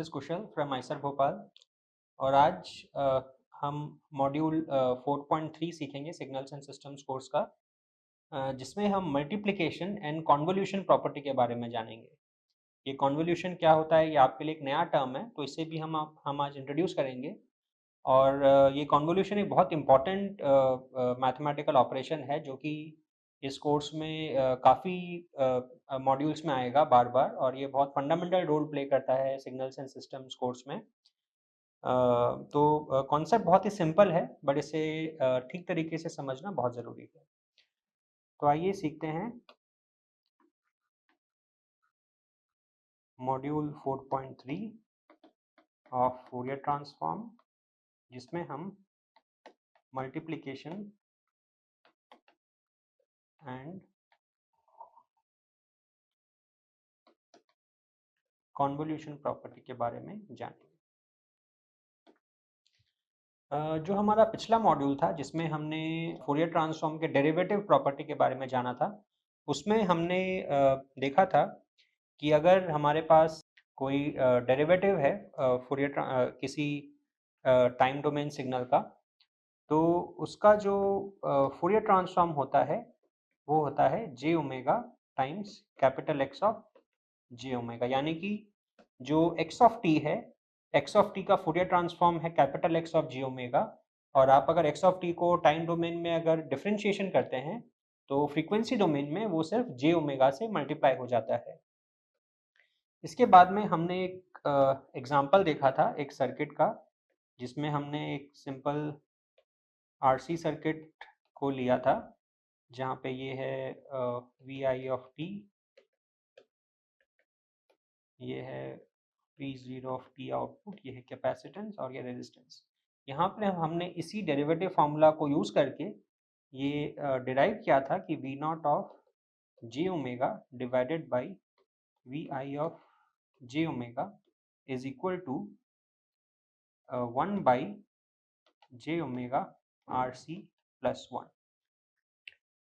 Is Kusal from Eicher Bhopal और आज हम मॉड्यूल 4.3 सीखेंगे सिग्नल्स एंड सिस्टम्स कोर्स का, जिसमें हम मल्टीप्लिकेशन एंड कॉन्वोल्यूशन प्रॉपर्टी के बारे में जानेंगे। ये कॉन्वोल्यूशन क्या होता है, ये आपके लिए एक नया टर्म है, तो इसे भी हम आज इंट्रोड्यूस करेंगे। और ये कॉन्वोल्यूशन एक बहुत इम्पॉर्टेंट मैथमेटिकल ऑपरेशन है जो कि इस कोर्स में काफ़ी मॉड्यूल्स में आएगा बार बार, और ये बहुत फंडामेंटल रोल प्ले करता है सिग्नल्स एंड सिस्टम्स कोर्स में। तो कॉन्सेप्ट बहुत ही सिंपल है, बट इसे ठीक तरीके से समझना बहुत ज़रूरी है। तो आइए सीखते हैं मॉड्यूल 4.3 ऑफ फोरियर ट्रांसफॉर्म, जिसमें हम मल्टीप्लिकेशन एंड कॉन्वोल्यूशन प्रॉपर्टी के बारे में जानेंगे। जो हमारा पिछला मॉड्यूल था जिसमें हमने फोरियर ट्रांसफॉर्म के डेरिवेटिव प्रॉपर्टी के बारे में जाना था, उसमें हमने देखा था कि अगर हमारे पास कोई डेरिवेटिव है फोरियर किसी टाइम डोमेन सिग्नल का, तो उसका जो फोरियर ट्रांसफॉर्म होता है वो होता है J omega times capital X of J omega. यानी कि जो एक्स ऑफ टी है, एक्स ऑफ टी का फोरियर ट्रांसफॉर्म है capital X of G omega, और आप अगर एक्स ऑफ टी को टाइम डोमेन में अगर डिफरेंशिएशन करते हैं तो फ्रीक्वेंसी डोमेन में वो सिर्फ जे ओमेगा से मल्टीप्लाई हो जाता है। इसके बाद में हमने एक एग्जाम्पल देखा था एक सर्किट का, जिसमें हमने एक सिंपल आरसी सर्किट को लिया था, जहाँ पे ये है वी आई ऑफ टी, ये है V0 ऑफ टी आउटपुट, ये है कैपेसिटेंस और ये रेजिस्टेंस। यहाँ पर हमने इसी डेरिवेटिव फार्मूला को यूज़ करके ये डिराइव किया था कि V0 of J omega divided by V I of J omega is equal to 1 by J omega R C plus 1।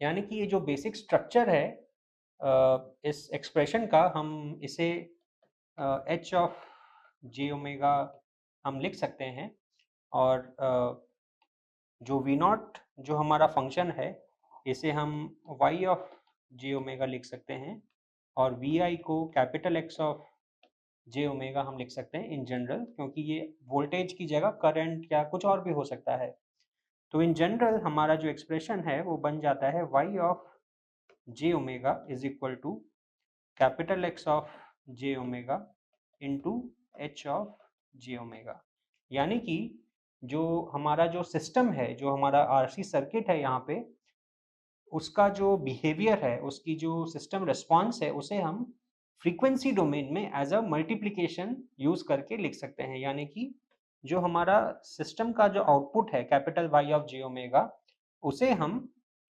यानी कि ये जो बेसिक स्ट्रक्चर है इस एक्सप्रेशन का, हम इसे एच ऑफ जे ओमेगा हम लिख सकते हैं, और जो वी नॉट जो हमारा फंक्शन है इसे हम y ऑफ जे ओमेगा लिख सकते हैं, और वी आई को capital X of J omega हम लिख सकते हैं इन जनरल, क्योंकि ये वोल्टेज की जगह करंट या कुछ और भी हो सकता है। तो इन जनरल हमारा जो एक्सप्रेशन है वो बन जाता है y of J omega is equal to capital X of J omega into H of J omega. यानी कि जो हमारा जो सिस्टम है, जो हमारा आरसी सर्किट है यहाँ पे, उसका जो बिहेवियर है, उसकी जो सिस्टम रिस्पॉन्स है, उसे हम फ्रीक्वेंसी डोमेन में एज अ मल्टीप्लिकेशन यूज करके लिख सकते हैं। यानी कि जो हमारा सिस्टम का जो आउटपुट है capital Y of J omega, उसे हम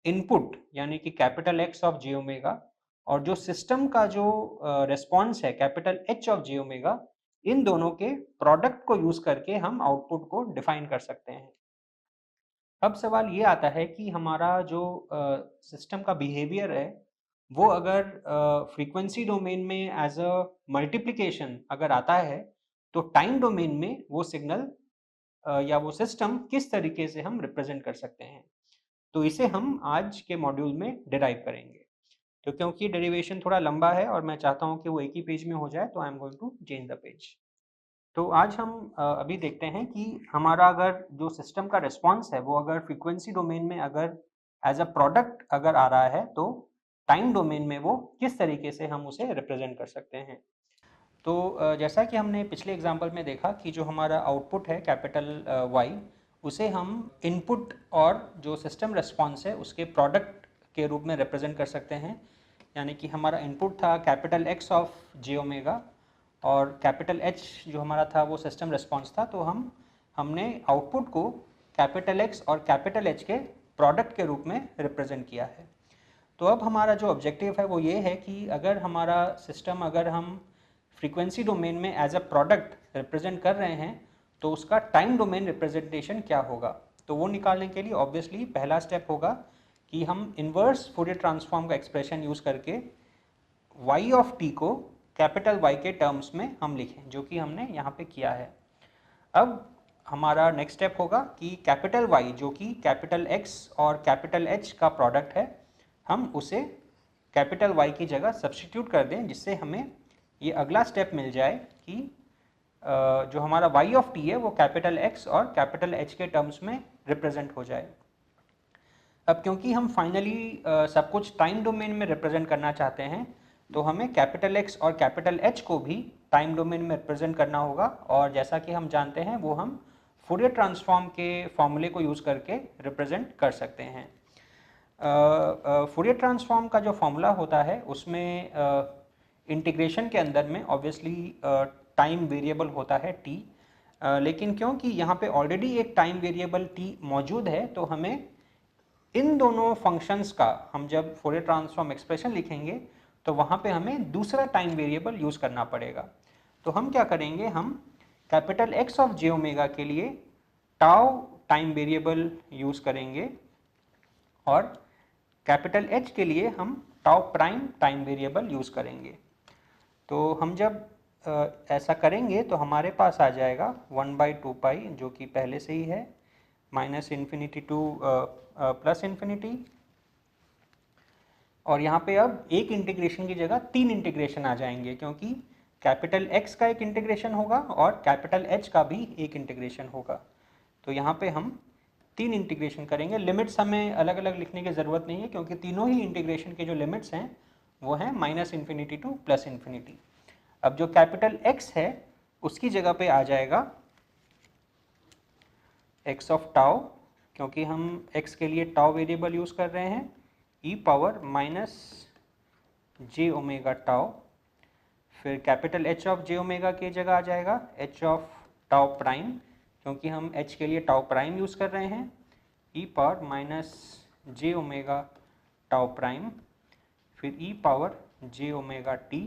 इनपुट यानी कि capital X of J omega, और जो सिस्टम का जो रिस्पॉन्स है capital H of J omega, इन दोनों के प्रोडक्ट को यूज करके हम आउटपुट को डिफाइन कर सकते हैं। अब सवाल ये आता है कि हमारा जो सिस्टम का बिहेवियर है वो अगर फ्रीक्वेंसी डोमेन में एज अ मल्टीप्लिकेशन अगर आता है, तो टाइम डोमेन में वो सिग्नल या वो सिस्टम किस तरीके से हम रिप्रेजेंट कर सकते हैं। तो इसे हम आज के मॉड्यूल में डिराइव करेंगे। तो क्योंकि डेरिवेशन थोड़ा लंबा है और मैं चाहता हूँ कि वो एक ही पेज में हो जाए, तो I am going to change the page. तो आज हम अभी देखते हैं कि हमारा अगर जो सिस्टम का रिस्पॉन्स है वो अगर फ्रीक्वेंसी डोमेन में अगर एज अ प्रोडक्ट अगर आ रहा है, तो टाइम डोमेन में वो किस तरीके से हम उसे रिप्रेजेंट कर सकते हैं। तो जैसा कि हमने पिछले एग्जाम्पल में देखा कि जो हमारा आउटपुट है कैपिटल वाई, उसे हम इनपुट और जो सिस्टम रिस्पॉन्स है उसके प्रोडक्ट के रूप में रिप्रेजेंट कर सकते हैं। यानी कि हमारा इनपुट था capital X of J omega, और कैपिटल एच जो हमारा था वो सिस्टम रिस्पॉन्स था, तो हमने आउटपुट को कैपिटल एक्स और कैपिटल एच के प्रोडक्ट के रूप में रिप्रेजेंट किया है। तो अब हमारा जो ऑब्जेक्टिव है वो ये है कि अगर हमारा सिस्टम अगर हम फ्रीक्वेंसी डोमेन में एज अ प्रोडक्ट रिप्रेजेंट कर रहे हैं, तो उसका टाइम डोमेन रिप्रेजेंटेशन क्या होगा। तो वो निकालने के लिए ऑब्वियसली पहला स्टेप होगा कि हम इन्वर्स फोरियर ट्रांसफॉर्म का एक्सप्रेशन यूज़ करके y ऑफ t को कैपिटल वाई के टर्म्स में हम लिखें, जो कि हमने यहाँ पे किया है। अब हमारा नेक्स्ट स्टेप होगा कि कैपिटल वाई जो कि कैपिटल एक्स और कैपिटल एच का प्रोडक्ट है, हम उसे कैपिटल वाई की जगह सब्स्टिट्यूट कर दें, जिससे हमें ये अगला स्टेप मिल जाए कि जो हमारा वाई ऑफ टी है वो कैपिटल एक्स और कैपिटल एच के टर्म्स में रिप्रेजेंट हो जाए। अब क्योंकि हम फाइनली सब कुछ टाइम डोमेन में रिप्रेजेंट करना चाहते हैं, तो हमें कैपिटल एक्स और कैपिटल एच को भी टाइम डोमेन में रिप्रेजेंट करना होगा, और जैसा कि हम जानते हैं वो हम फूरियर ट्रांसफॉर्म के फॉर्मूले को यूज़ करके रिप्रेजेंट कर सकते हैं। फूरियर ट्रांसफॉर्म का जो फॉर्मूला होता है उसमें इंटीग्रेशन के अंदर में ऑब्वियसली टाइम वेरिएबल होता है t, लेकिन क्योंकि यहाँ पे ऑलरेडी एक टाइम वेरिएबल t मौजूद है, तो हमें इन दोनों फंक्शंस का, हम जब फूरियर ट्रांसफॉर्म एक्सप्रेशन लिखेंगे तो वहाँ पे हमें दूसरा टाइम वेरिएबल यूज़ करना पड़ेगा। तो हम क्या करेंगे, हम capital X of J omega के लिए टाउ टाइम वेरिएबल यूज़ करेंगे और कैपिटल एच के लिए हम tau prime time variable use करेंगे। तो हम जब ऐसा करेंगे तो हमारे पास आ जाएगा 1/2 पाई, जो कि पहले से ही है, minus infinity to plus infinity, और यहाँ पे अब एक इंटीग्रेशन की जगह 3 इंटीग्रेशन आ जाएंगे, क्योंकि कैपिटल एक्स का एक इंटीग्रेशन होगा और कैपिटल एच का भी एक इंटीग्रेशन होगा। तो यहाँ पे हम 3 इंटीग्रेशन करेंगे। लिमिट्स हमें अलग अलग लिखने की ज़रूरत नहीं है, क्योंकि तीनों ही इंटीग्रेशन के जो लिमिट्स हैं वो हैं minus infinity to plus infinity. अब जो कैपिटल एक्स है उसकी जगह पे आ जाएगा एक्स ऑफ टाउ, क्योंकि हम एक्स के लिए टाउ वेरिएबल यूज़ कर रहे हैं, ई पावर माइनस जे ओमेगा टाउ। फिर capital H of J omega की जगह आ जाएगा एच ऑफ टाउ प्राइम, क्योंकि हम एच के लिए टाउ प्राइम यूज़ कर रहे हैं, ई पावर माइनस जे ओमेगा टाउ प्राइम। फिर ई power J omega T,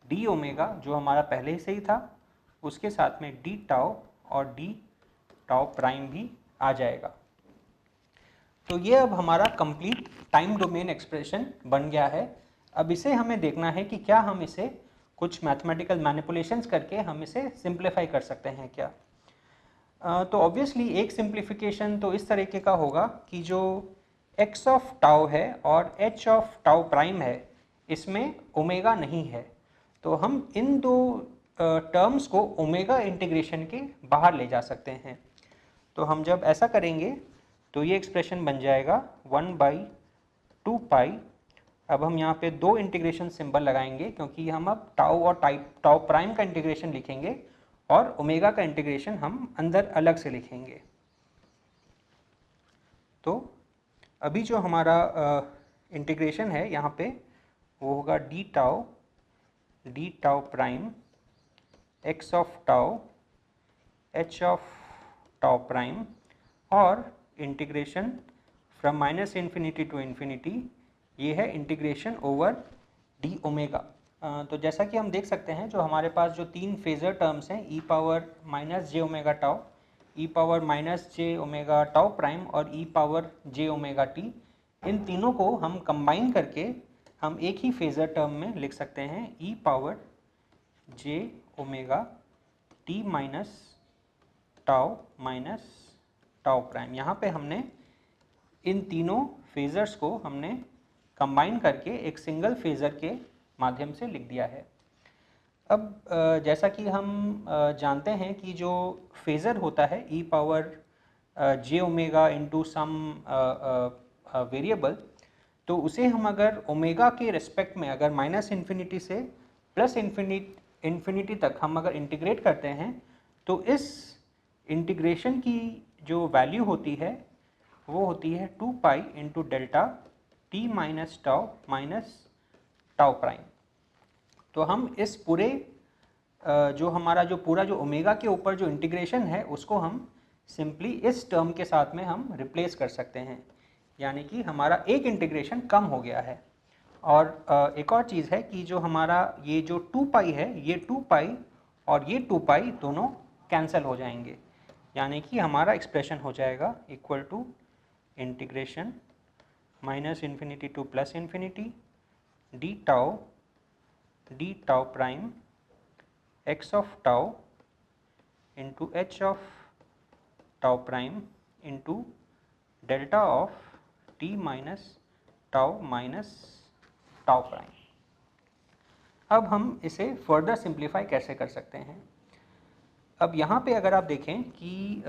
D omega जो हमारा पहले से ही था उसके साथ में डी टाउ और डी टाउ प्राइम भी आ जाएगा। तो ये अब हमारा कंप्लीट टाइम डोमेन एक्सप्रेशन बन गया है। अब इसे हमें देखना है कि क्या हम इसे कुछ मैथमेटिकल मैनिपुलेशंस करके हम इसे सिंप्लीफाई कर सकते हैं क्या। तो ऑब्वियसली एक सिंप्लीफिकेशन तो इस तरीके का होगा कि जो x ऑफ टाउ है और h ऑफ टाउ प्राइम है, इसमें ओमेगा नहीं है, तो हम इन दो टर्म्स को ओमेगा इंटीग्रेशन के बाहर ले जा सकते हैं। तो हम जब ऐसा करेंगे तो ये एक्सप्रेशन बन जाएगा 1/2 पाई। अब हम यहाँ पे दो इंटीग्रेशन सिंबल लगाएंगे, क्योंकि हम अब टाउ और टाउ प्राइम का इंटीग्रेशन लिखेंगे और ओमेगा का इंटीग्रेशन हम अंदर अलग से लिखेंगे। तो अभी जो हमारा इंटीग्रेशन है यहाँ पे वो होगा D tau prime X of tau H of tau prime, और integration from minus infinity to infinity, ये है इंटीग्रेशन ओवर डी ओमेगा। तो जैसा कि हम देख सकते हैं, जो हमारे पास जो तीन फेजर टर्म्स हैं, ई पावर माइनस जे ओमेगा टाउ, ई पावर माइनस जे ओमेगा टाउ प्राइम और ई पावर जे ओमेगा टी, इन तीनों को हम कंबाइन करके हम एक ही फेजर टर्म में लिख सकते हैं, e power J omega T minus tau minus tau prime. यहाँ पे हमने इन तीनों फेजर्स को हमने कंबाइन करके एक सिंगल फेजर के माध्यम से लिख दिया है। अब जैसा कि हम जानते हैं कि जो फेजर होता है ई power J omega into sum variable, तो उसे हम अगर ओमेगा के रिस्पेक्ट में अगर माइनस इन्फिनिटी से प्लस इन्फिनिटी तक हम अगर इंटीग्रेट करते हैं, तो इस इंटीग्रेशन की जो वैल्यू होती है वो होती है 2 pi into delta T minus tau prime. तो हम इस पूरे जो हमारा जो पूरा जो ओमेगा के ऊपर जो इंटीग्रेशन है उसको हम सिंपली इस टर्म के साथ में हम रिप्लेस कर सकते हैं, यानी कि हमारा एक इंटीग्रेशन कम हो गया है। और एक और चीज़ है कि जो हमारा ये जो 2 पाई है, ये 2 पाई और ये 2 पाई दोनों कैंसिल हो जाएंगे, यानी कि हमारा एक्सप्रेशन हो जाएगा equal to integration minus infinity to plus infinity d tau d tau prime x of tau into h of tau prime into delta of t minus tau minus tau prime। अब हम इसे further simplify कैसे कर सकते हैं? अब यहाँ पे अगर आप देखें कि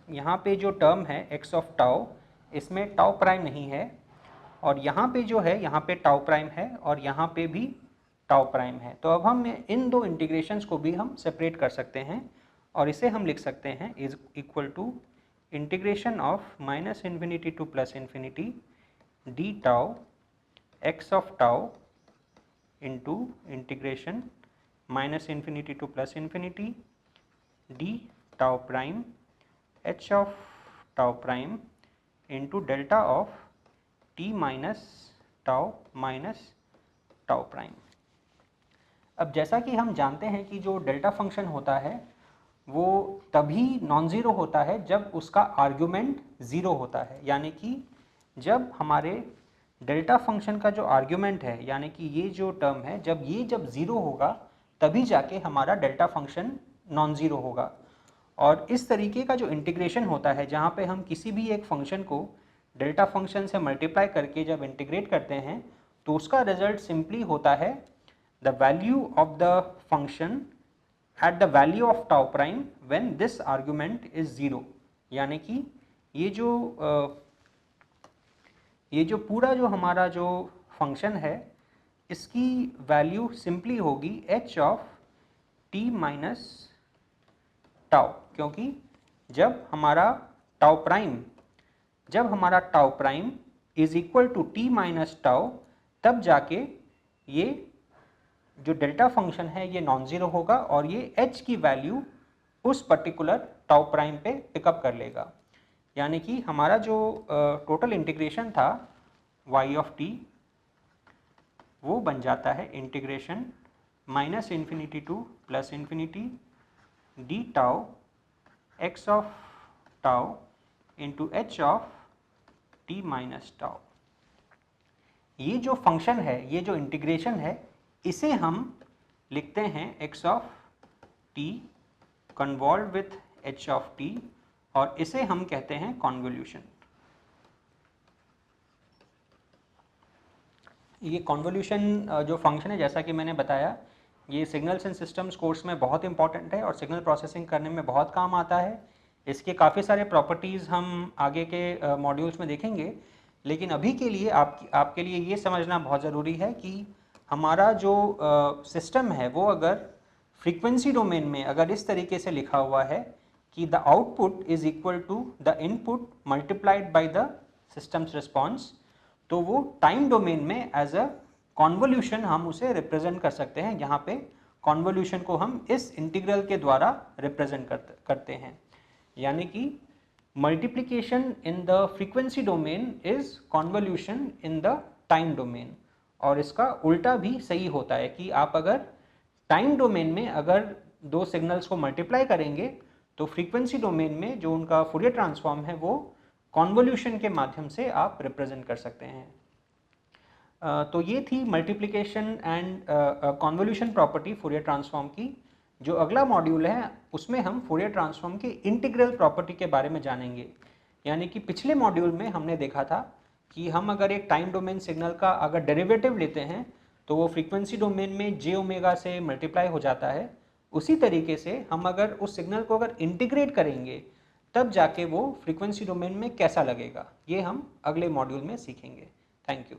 यहाँ पे जो टर्म है x ऑफ टाउ, इसमें टाउ प्राइम नहीं है, और यहाँ पे जो है यहाँ पे टाउ प्राइम है और यहाँ पे भी टाउ प्राइम है। तो अब हम इन दो इंटीग्रेशंस को भी हम सेपरेट कर सकते हैं और इसे हम लिख सकते हैं is equal to integration of minus infinity to plus infinity d tau x of tau into integration minus infinity to plus infinity d tau prime h of tau prime into delta of t minus tau minus tau prime। अब जैसा कि हम जानते हैं कि जो delta function होता है वो तभी नॉन ज़ीरो होता है जब उसका आर्ग्यूमेंट ज़ीरो होता है, यानी कि जब हमारे डेल्टा फंक्शन का जो आर्ग्यूमेंट है, यानी कि ये जो टर्म है, जब ज़ीरो होगा तभी जाके हमारा डेल्टा फंक्शन नॉन ज़ीरो होगा। और इस तरीके का जो इंटीग्रेशन होता है, जहाँ पे हम किसी भी एक फंक्शन को डेल्टा फंक्शन से मल्टीप्लाई करके जब इंटीग्रेट करते हैं तो उसका रिजल्ट सिंपली होता है the value of the function at the value of tau prime when this argument is zero. यानी कि ये जो पूरा जो हमारा जो फंक्शन है इसकी वैल्यू सिंपली होगी h of t minus tau, क्योंकि जब हमारा tau prime is equal to t minus tau, तब जाके ये जो डेल्टा फंक्शन है ये नॉन ज़ीरो होगा और ये h की वैल्यू उस पर्टिकुलर टाउ प्राइम पे पिकअप कर लेगा। यानी कि हमारा जो टोटल इंटीग्रेशन था y ऑफ t वो बन जाता है integration minus infinity to plus infinity d tau x of tau into h of t minus tau। ये जो फंक्शन है, ये जो इंटीग्रेशन है, इसे हम लिखते हैं x of t convolve with h of t और इसे हम कहते हैं कॉन्वोल्यूशन। ये कॉन्वोल्यूशन जो फंक्शन है, जैसा कि मैंने बताया, ये सिग्नल्स एंड सिस्टम्स कोर्स में बहुत इंपॉर्टेंट है और सिग्नल प्रोसेसिंग करने में बहुत काम आता है। इसके काफ़ी सारे प्रॉपर्टीज़ हम आगे के मॉड्यूल्स में देखेंगे, लेकिन अभी के लिए आपके लिए ये समझना बहुत ज़रूरी है कि हमारा जो सिस्टम है वो अगर फ्रीक्वेंसी डोमेन में अगर इस तरीके से लिखा हुआ है कि the output is equal to the input multiplied by the systems response, तो वो टाइम डोमेन में एज अ कॉन्वोल्यूशन हम उसे रिप्रेजेंट कर सकते हैं। यहाँ पे कॉन्वोल्यूशन को हम इस इंटीग्रल के द्वारा रिप्रेजेंट करते हैं, यानी कि multiplication in the frequency domain is convolution in the time domain. और इसका उल्टा भी सही होता है कि आप अगर टाइम डोमेन में अगर दो सिग्नल्स को मल्टीप्लाई करेंगे तो फ्रीक्वेंसी डोमेन में जो उनका फूरियर ट्रांसफॉर्म है वो कॉन्वोल्यूशन के माध्यम से आप रिप्रेजेंट कर सकते हैं। तो ये थी multiplication and convolution property Fourier transform की। जो अगला मॉड्यूल है उसमें हम फूरियर ट्रांसफॉर्म की इंटीग्रल प्रॉपर्टी के बारे में जानेंगे। यानी कि पिछले मॉड्यूल में हमने देखा था कि हम अगर एक टाइम डोमेन सिग्नल का अगर डेरिवेटिव लेते हैं तो वो फ्रीक्वेंसी डोमेन में j ओमेगा से मल्टीप्लाई हो जाता है। उसी तरीके से हम अगर उस सिग्नल को अगर इंटीग्रेट करेंगे तब जाके वो फ्रीक्वेंसी डोमेन में कैसा लगेगा, ये हम अगले मॉड्यूल में सीखेंगे। Thank you.